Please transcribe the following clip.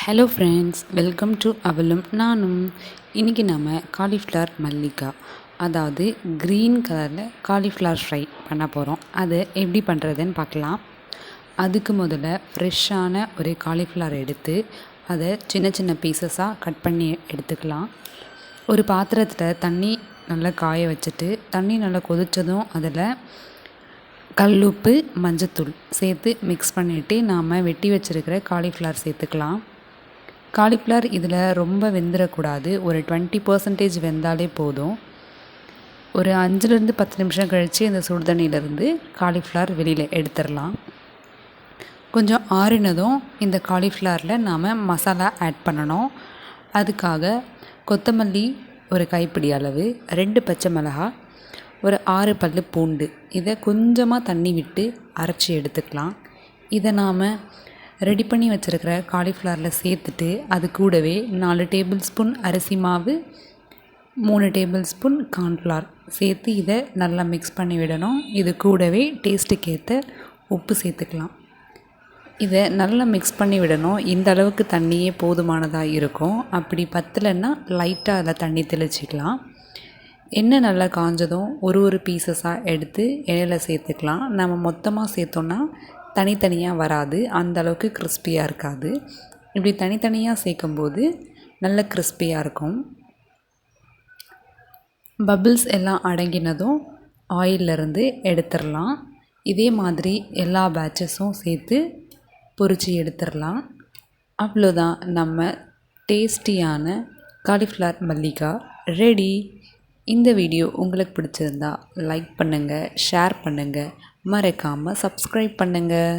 Hello friends, welcome to அவளும் நானும். இன்றைக்கி நம்ம காலிஃப்ளவர் மல்லிகா, அதாவது க்ரீன் கலரில் காலிஃப்ளவர் ஃப்ரை பண்ண போகிறோம். அதை எப்படி பண்ணுறதுன்னு பார்க்கலாம். அதுக்கு முதல்ல ஃப்ரெஷ்ஷான ஒரு காலிஃப்ளவர் எடுத்து அதை சின்ன சின்ன பீசஸாக கட் பண்ணி எடுத்துக்கலாம். ஒரு பாத்திரத்தில் தண்ணி நல்லா காய வச்சுட்டு, தண்ணி நல்லா கொதித்ததும் அதில் கல்லுப்பு, மஞ்சத்தூள் சேர்த்து மிக்ஸ் பண்ணிவிட்டு நாம் வெட்டி வச்சுருக்கிற காலிஃப்ளவர் சேர்த்துக்கலாம். காலிஃப்ளவர் இதில் ரொம்ப வெந்துடக்கூடாது. ஒரு 20% வெந்தாலே போதும். ஒரு 5லேருந்து 10 நிமிஷம் கழித்து இந்த சுடுதண்ணியிலேருந்து காலிஃப்ளவர் வெளியில் எடுத்துடலாம். கொஞ்சம் ஆறினதும் இந்த காலிஃப்ளவரில் நாம் மசாலா ஆட் பண்ணணும். அதுக்காக கொத்தமல்லி ஒரு கைப்பிடி அளவு, 2 பச்சை மிளகாய், ஒரு 6 பல் பூண்டு, இதை கொஞ்சமாக தண்ணி விட்டு அரைச்சி எடுத்துக்கலாம். இதை நாம் ரெடி பண்ணி வச்சுருக்கிற காலிஃப்ளவரில் சேர்த்துட்டு அது கூடவே 4 டேபிள் ஸ்பூன் அரிசி மாவு, 3 டேபிள் ஸ்பூன் கார்ன்ஃப்ளவர் சேர்த்து இதை நல்லா மிக்ஸ் பண்ணி விடணும். இது கூடவே டேஸ்ட்டுக்கு ஏற்ற உப்பு சேர்த்துக்கலாம். இதை நல்லா மிக்ஸ் பண்ணி விடணும். இந்த அளவுக்கு தண்ணியே போதுமானதாக இருக்கும். அப்படி பத்தலைன்னா லைட்டாக அதில் தண்ணி தெளிச்சிக்கலாம். எண்ணெய் நல்லா காஞ்சதும் ஒரு பீசஸாக எடுத்து எண்ணெயில் சேர்த்துக்கலாம். நம்ம மொத்தமாக சேர்த்தோன்னா தனித்தனியாக வராது, அந்த அளவுக்கு கிறிஸ்பியாக இருக்காது. இப்படி தனித்தனியாக சேர்க்கும்போது நல்ல கிறிஸ்பியாக இருக்கும். பபிள்ஸ் எல்லாம் அடங்கினதும் ஆயிலிருந்து எடுத்துடலாம். இதே மாதிரி எல்லா பேட்சஸும் சேர்த்து பொரித்து எடுத்துடலாம். அவ்வளோதான், நம்ம டேஸ்டியான காலிஃப்ளவர் மல்லிகா ரெடி. இந்த வீடியோ உங்களுக்கு பிடிச்சிருந்தா லைக் பண்ணுங்கள், ஷேர் பண்ணுங்கள், மறக்காமல் சப்ஸ்கிரைப் பண்ணுங்கள்.